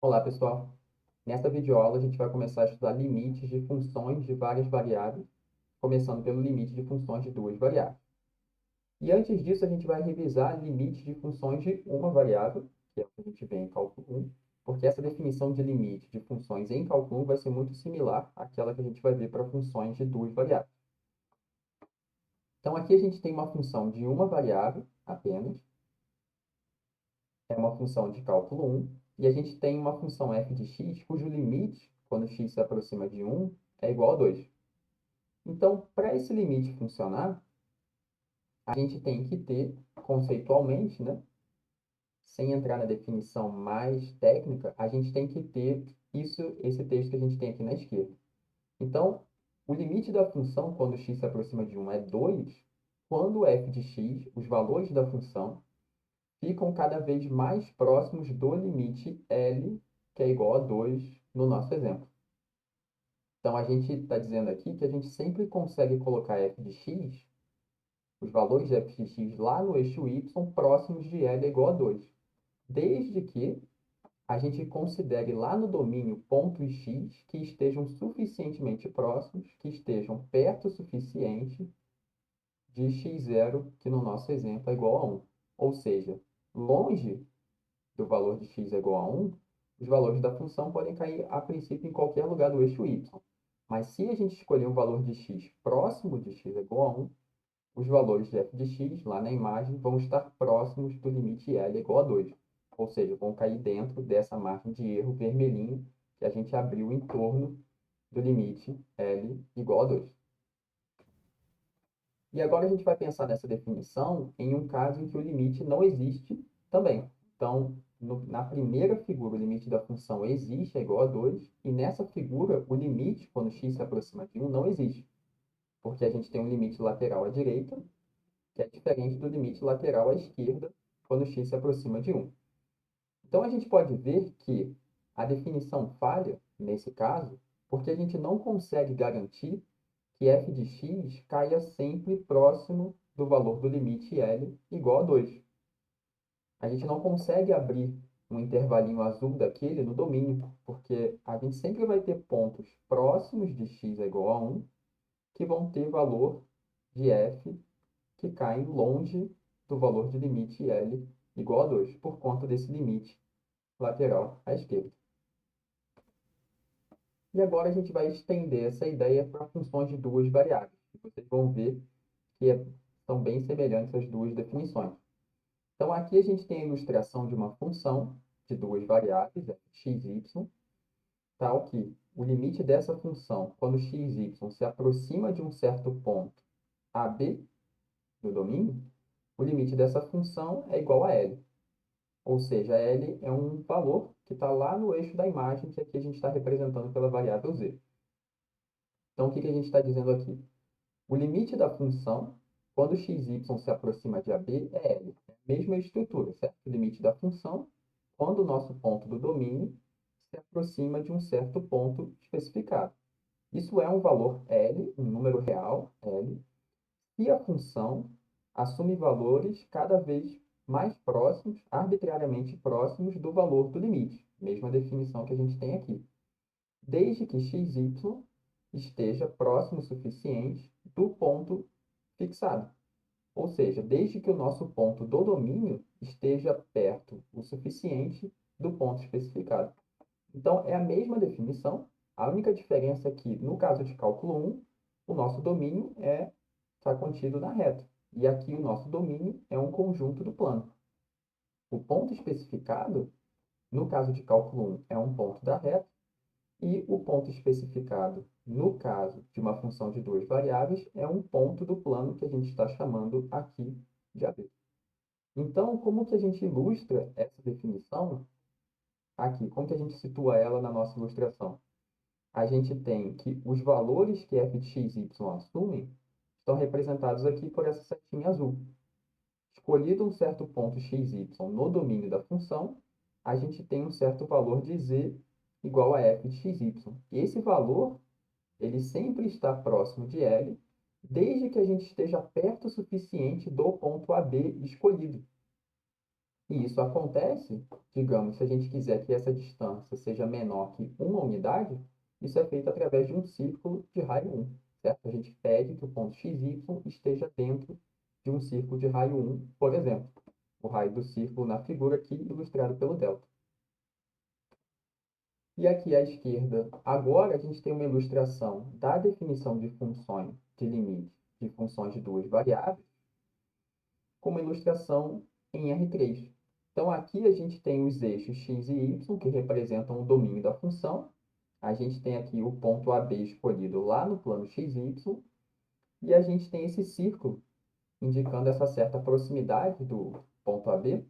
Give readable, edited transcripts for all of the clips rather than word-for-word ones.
Olá, pessoal. Nesta videoaula, a gente vai começar a estudar limites de funções de várias variáveis, começando pelo limite de funções de duas variáveis. E antes disso, a gente vai revisar limites de funções de uma variável, que é o que a gente vê em cálculo 1, porque essa definição de limite de funções em cálculo 1 vai ser muito similar àquela que a gente vai ver para funções de duas variáveis. Então, aqui a gente tem uma função de uma variável apenas, é uma função de cálculo 1, e a gente tem uma função f de x, cujo limite, quando x se aproxima de 1, é igual a 2. Então, para esse limite funcionar, a gente tem que ter, conceitualmente, né, sem entrar na definição mais técnica, a gente tem que ter esse texto que a gente tem aqui na esquerda. Então, o limite da função, quando x se aproxima de 1, é 2, quando f de x, os valores da função, ficam cada vez mais próximos do limite L, que é igual a 2 no nosso exemplo. Então, a gente está dizendo aqui que a gente sempre consegue colocar f de x, os valores de f de x lá no eixo y, próximos de L igual a 2, desde que a gente considere lá no domínio pontos x que estejam suficientemente próximos, que estejam perto o suficiente de x0, que no nosso exemplo é igual a 1. Ou seja, longe do valor de x é igual a 1, os valores da função podem cair a princípio em qualquer lugar do eixo y. Mas se a gente escolher um valor de x próximo de x é igual a 1, os valores de f de x, lá na imagem, vão estar próximos do limite L igual a 2. Ou seja, vão cair dentro dessa margem de erro vermelhinho que a gente abriu em torno do limite L igual a 2. E agora a gente vai pensar nessa definição em um caso em que o limite não existe também. Então, na primeira figura, o limite da função existe, é igual a 2, e nessa figura, o limite, quando x se aproxima de 1, não existe, porque a gente tem um limite lateral à direita, que é diferente do limite lateral à esquerda, quando x se aproxima de 1. Então, a gente pode ver que a definição falha, nesse caso, porque a gente não consegue garantir que f de x caia sempre próximo do valor do limite L igual a 2. A gente não consegue abrir um intervalinho azul daquele no domínio, porque a gente sempre vai ter pontos próximos de x é igual a 1 que vão ter valor de f que caem longe do valor de limite L igual a 2, por conta desse limite lateral à esquerda. E agora a gente vai estender essa ideia para funções de duas variáveis. Vocês vão ver que são bem semelhantes as duas definições. Então, aqui a gente tem a ilustração de uma função de duas variáveis, x e y, tal que o limite dessa função, quando x e y se aproxima de um certo ponto AB do domínio, o limite dessa função é igual a L. Ou seja, L é um valor que está lá no eixo da imagem, que aqui a gente está representando pela variável z. Então, o que a gente está dizendo aqui? O limite da função, quando xy se aproxima de AB, é L. É a mesma estrutura, certo? O limite da função, quando o nosso ponto do domínio se aproxima de um certo ponto especificado. Isso é um valor L, um número real, L, e a função assume valores cada vez mais próximos, arbitrariamente próximos do valor do limite, mesma definição que a gente tem aqui, desde que xy esteja próximo o suficiente do ponto fixado. Ou seja, desde que o nosso ponto do domínio esteja perto o suficiente do ponto especificado. Então, é a mesma definição, a única diferença é que, no caso de cálculo 1, o nosso domínio está contido na reta. E aqui o nosso domínio é um conjunto do plano. O ponto especificado, no caso de cálculo 1, é um ponto da reta, e o ponto especificado, no caso de uma função de duas variáveis, é um ponto do plano que a gente está chamando aqui de AB. Então, como que a gente ilustra essa definição aqui? Como que a gente situa ela na nossa ilustração? A gente tem que os valores que f de x e y assumem estão representados aqui por essa setinha azul. Escolhido um certo ponto x, y no domínio da função, a gente tem um certo valor de z igual a f de x, y. E esse valor, ele sempre está próximo de L, desde que a gente esteja perto o suficiente do ponto AB escolhido. E isso acontece, digamos, se a gente quiser que essa distância seja menor que uma unidade, isso é feito através de um círculo de raio 1, certo? A gente pede que o ponto xy esteja dentro de um círculo de raio 1, por exemplo. O raio do círculo na figura aqui, ilustrado pelo delta. E aqui à esquerda, agora a gente tem uma ilustração da definição de funções de limite de funções de duas variáveis, com uma ilustração em R3. Então, aqui a gente tem os eixos x e y, que representam o domínio da função. A gente tem aqui o ponto AB escolhido lá no plano xy, e a gente tem esse círculo, indicando essa certa proximidade do ponto AB,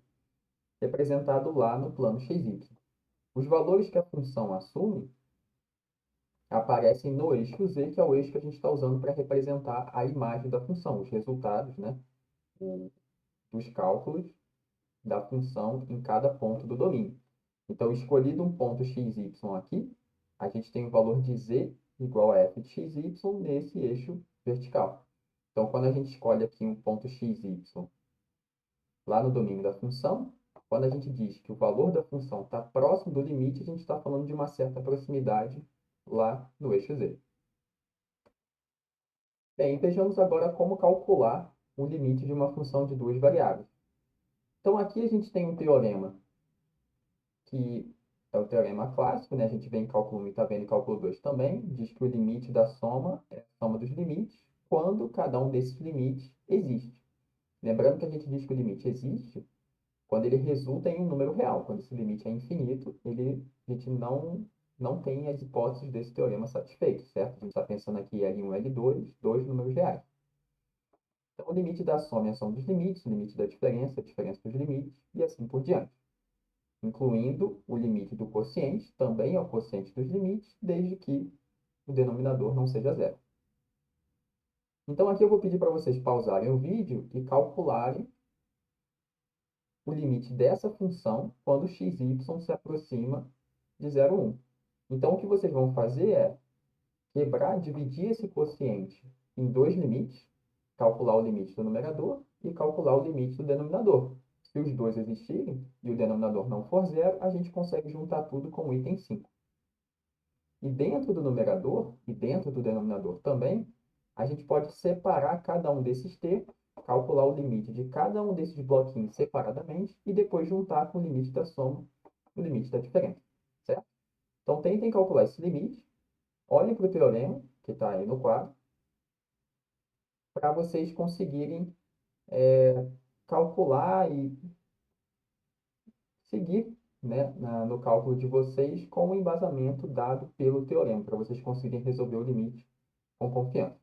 representado lá no plano xy. Os valores que a função assume aparecem no eixo z, que é o eixo que a gente está usando para representar a imagem da função, os resultados, né, dos cálculos da função em cada ponto do domínio. Então, escolhido um ponto xy aqui, a gente tem o valor de z igual a f de xy nesse eixo vertical. Então, quando a gente escolhe aqui um ponto xy lá no domínio da função, quando a gente diz que o valor da função está próximo do limite, a gente está falando de uma certa proximidade lá no eixo z. Bem, vejamos agora como calcular o limite de uma função de duas variáveis. Então, aqui a gente tem um teorema que é o teorema clássico, né? A gente vê em cálculo 1 e está vendo em cálculo 2 também, diz que o limite da soma é a soma dos limites quando cada um desses limites existe. Lembrando que a gente diz que o limite existe quando ele resulta em um número real. Quando esse limite é infinito, a gente não tem as hipóteses desse teorema satisfeitas, certo? A gente está pensando aqui em L1 e L2, dois números reais. Então, o limite da soma é a soma dos limites, o limite da diferença, a diferença dos limites, e assim por diante, incluindo o limite do quociente, também é o quociente dos limites, desde que o denominador não seja zero. Então, aqui eu vou pedir para vocês pausarem o vídeo e calcularem o limite dessa função quando xy se aproxima de 0,1. Então, o que vocês vão fazer é quebrar, dividir esse quociente em dois limites, calcular o limite do numerador e calcular o limite do denominador. Se os dois existirem e o denominador não for zero, a gente consegue juntar tudo com o item 5. E dentro do numerador e dentro do denominador também, a gente pode separar cada um desses termos, calcular o limite de cada um desses bloquinhos separadamente e depois juntar com o limite da soma, o limite da diferença, certo? Então, tentem calcular esse limite, olhem para o teorema, que está aí no quadro, para vocês conseguirem calcular e seguir, né, no cálculo de vocês com o embasamento dado pelo teorema, para vocês conseguirem resolver o limite com confiança,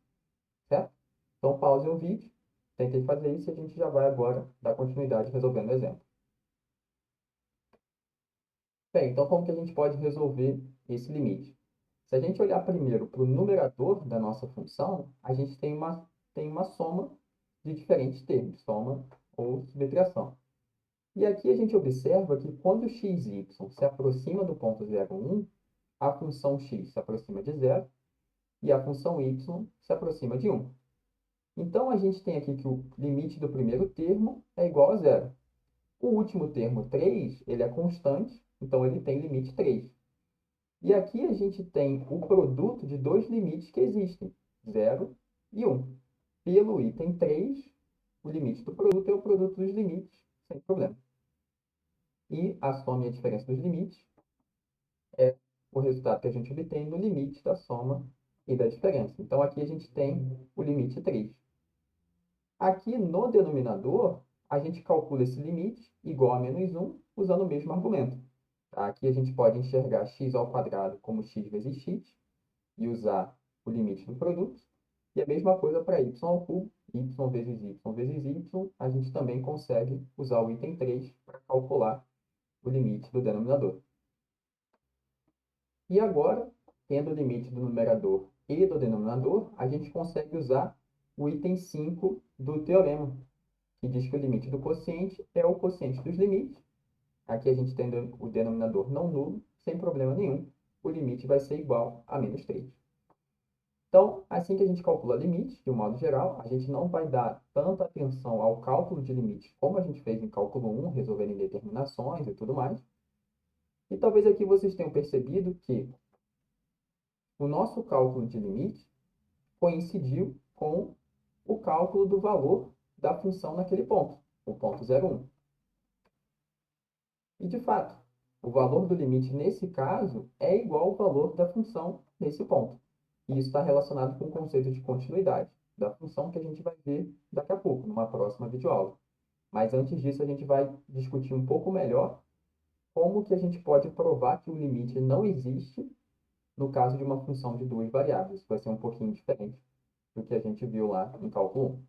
certo? Então, pause o vídeo, tentem fazer isso e a gente já vai agora dar continuidade resolvendo o exemplo. Bem, então como que a gente pode resolver esse limite? Se a gente olhar primeiro para o numerador da nossa função, a gente tem uma soma de diferentes termos, soma ou subtração. E aqui a gente observa que quando xy se aproxima do ponto 0,1, a função x se aproxima de zero e a função y se aproxima de 1. Então, a gente tem aqui que o limite do primeiro termo é igual a zero. O último termo, 3, ele é constante, então ele tem limite 3. E aqui a gente tem o produto de dois limites que existem, 0 e 1. Pelo item 3, o limite do produto é o produto dos limites, sem problema. E a soma e a diferença dos limites é o resultado que a gente obtém no limite da soma e da diferença. Então, aqui a gente tem o limite 3. Aqui no denominador, a gente calcula esse limite igual a menos 1, usando o mesmo argumento. Aqui a gente pode enxergar x ao quadrado como x vezes x e usar o limite do produto. E a mesma coisa para y ao cubo, y vezes y vezes y, a gente também consegue usar o item 3 para calcular o limite do denominador. E agora, tendo o limite do numerador e do denominador, a gente consegue usar o item 5 do teorema, que diz que o limite do quociente é o quociente dos limites. Aqui a gente tem o denominador não nulo, sem problema nenhum. O limite vai ser igual a menos 3. Então, assim que a gente calcula limite, de um modo geral, a gente não vai dar tanta atenção ao cálculo de limite como a gente fez em cálculo 1, resolvendo indeterminações e tudo mais. E talvez aqui vocês tenham percebido que o nosso cálculo de limite coincidiu com o cálculo do valor da função naquele ponto, o ponto 0,1. E, de fato, o valor do limite nesse caso é igual ao valor da função nesse ponto. E isso está relacionado com o conceito de continuidade da função que a gente vai ver daqui a pouco, numa próxima videoaula. Mas antes disso, a gente vai discutir um pouco melhor como que a gente pode provar que o limite não existe no caso de uma função de duas variáveis. Vai ser um pouquinho diferente do que a gente viu lá em cálculo 1.